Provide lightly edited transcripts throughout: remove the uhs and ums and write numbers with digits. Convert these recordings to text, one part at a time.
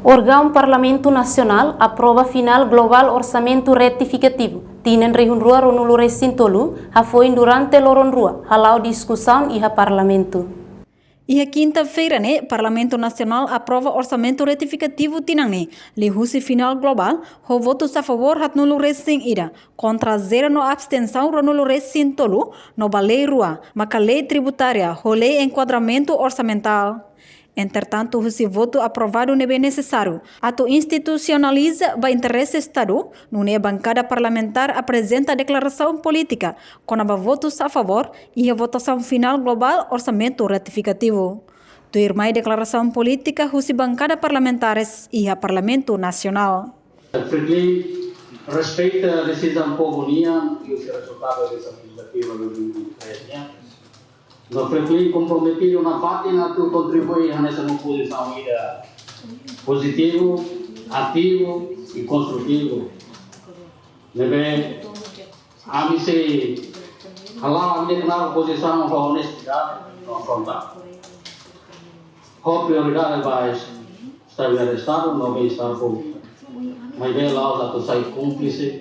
Órgão Parlamento Nacional aprova final global orçamento retificativo. Tinen rihun rua ronulu resintolu, foi durante loron rua, halau discussão e parlamento. E a quinta-feira, Parlamento Nacional aprova orçamento retificativo tinang lihusi final global, ho votos a favor hat nulu resin ira, contra zero no abstenção ronulu resin tolu, no balei rua, maka lei tributária, ho lei enquadramento orçamental. Entretanto, o voto aprovado não é necessário. Ato institucionaliza o interesse Estado, não é bancada parlamentar apresenta a declaração política, com votos a favor e a votação final global orçamento retificativo. Do irmã declaração política, os bancada parlamentares e a Parlamento Nacional. Respeita a decisão popular e o resultado da decisão legislativa de 2023. Nós foi comprometido na página para contribuir nessa posição positivo, ativo e construtivo. A mim se falar a declarar posição com honestidade, não afrontar. A prioridade vai estar no Estado, não vai estar público. Mas bem lá os sair cúmplice,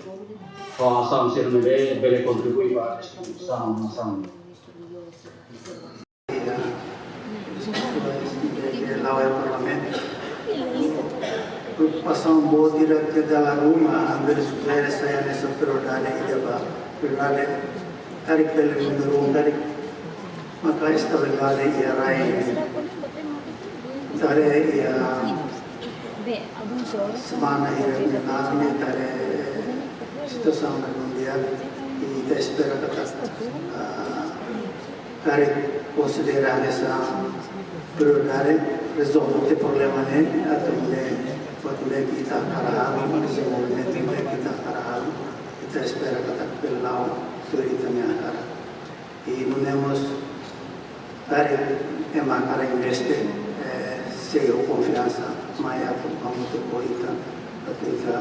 com a ação ser bem contribuir para a instituição, nação. Lá é o parlamento. Preocupação boa que da rumah ambil sudara saya nessa prioridade e deba prioridade tarik pelo número tarik maka estabilidade e a raia tare e a semana e a nome tare situação mundial e da espera que tarik considerar essa prioridade resolver o problema atau mulai kita karahan, mulai kita karahan, kita espera kata pelau teritanya akar. E nós tarik emang cara investe seyo confiança maya vamos ter coisa kita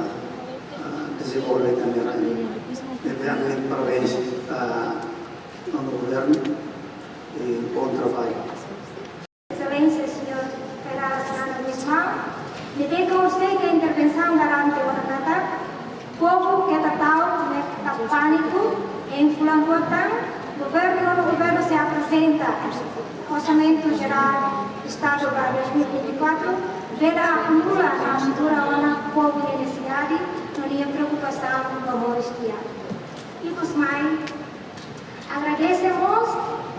desenvolver também. Deve haver parabéns ao governo e bom trabalho. Excelência, senhor Federal Nacional, deve considerar que a intervenção garante o povo que está pânico em Fulanguatã, o governo se apresenta orçamento geral Estado para 2024, veda acumula a altura do povo de necessidade, não tinha preocupação com a moristia. E dos mais, agradecemos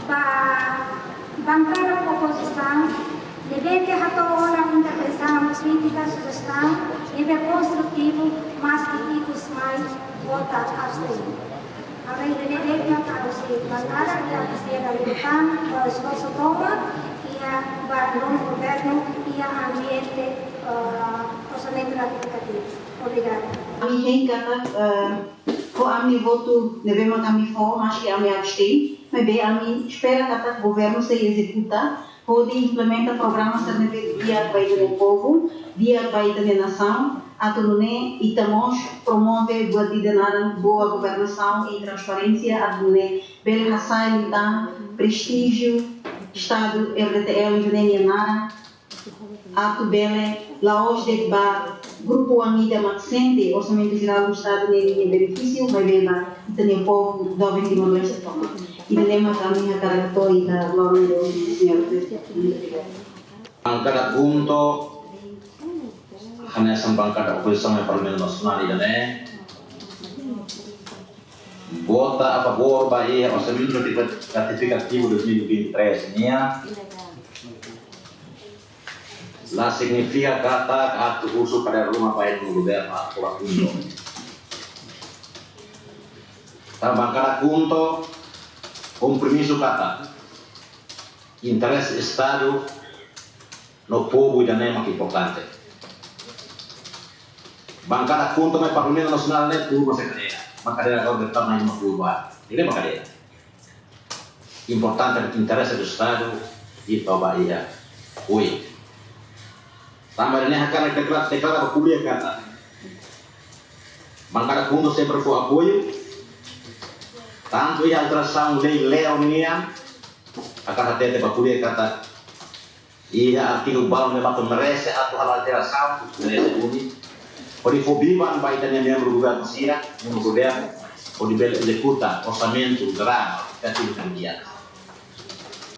a bancada da oposição, deve ter a intervenção crítica, sugestão, deve construtivo, mas que os mais vota abstenir. Agora, ele deve ter a bancada que a lutar, o esforço toma, e o governo e o ambiente orçamento ratificativo. Obrigada. Kami kata ko ami voto devemos kami for, mas que ami abstain, mas bem ami espera kata governo se executa, pode implementa programas que dia vai do povo, dia vai da nação, atune e tamos promove boa tidenaran, boa governação e transparência, atune bel hasan dan prestígio Estado RDTL Indonésia atu bele laos de ba grupo amiga maxente orçamento geral do Estado nele benefício mas bela tem povo do 29 de setembro e lema kami hakarato e da loro do senhor presidente angkat punto hanya sambangkan oposisi yang Parlamento Nasional ini vota a favor Bahia orçamento ratificativo 2023 ini la significa kata ato uso pada rumah baik do governo atual punto tambang cada punto compromisso kata interesse Estado no povo e da nema que importante bancada punto mai Parlamento Nacional ne turma se cadeira ma cadeira agora está mais uma curva ini ma cadeira importante interesse do Estado e para Bahia oi tambah ini akan deklarasi kuliah kata bancada punto sempre foi apoio tanto ia alteração lei leonia akan hati-hati kuliah kata E artigo balo me bato merece atu alteração, merece uni. Pode fobiban vai ter membro do governo Sira, no governo, pode executar orçamento grande, cativo cambiar.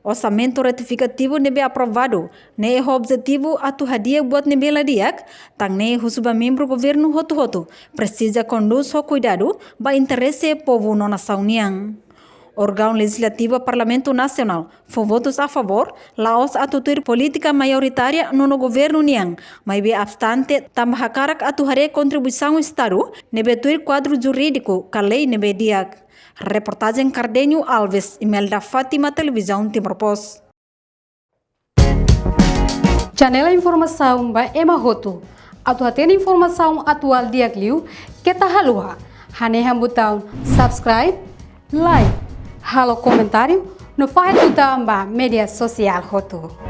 Orçamento retificativo nebe aprovado, ne objetivo atu hadia buat nebe ladiak, tang ne husuba membro governo hotu-hotu, precisa conduz ho cuidado ba interesse povo no nação niang. Órgão Legislativo Parlamento Nacional foi votos a favor, laos atutur política maioritária no governo niang, mas be abstante tambah karak atuhare contribuição Estado, nebe tuir quadro jurídico, kalei nebe diak. Reportagem Cardenho Alves, Imelda Fátima, Televisão Timor Post. Janela informação ba Emma Hoto. Atu tem informação atual dia Liu, que tá halua. Hanehan botão subscribe, like, halo comentário, no faz botão ba media social Hoto.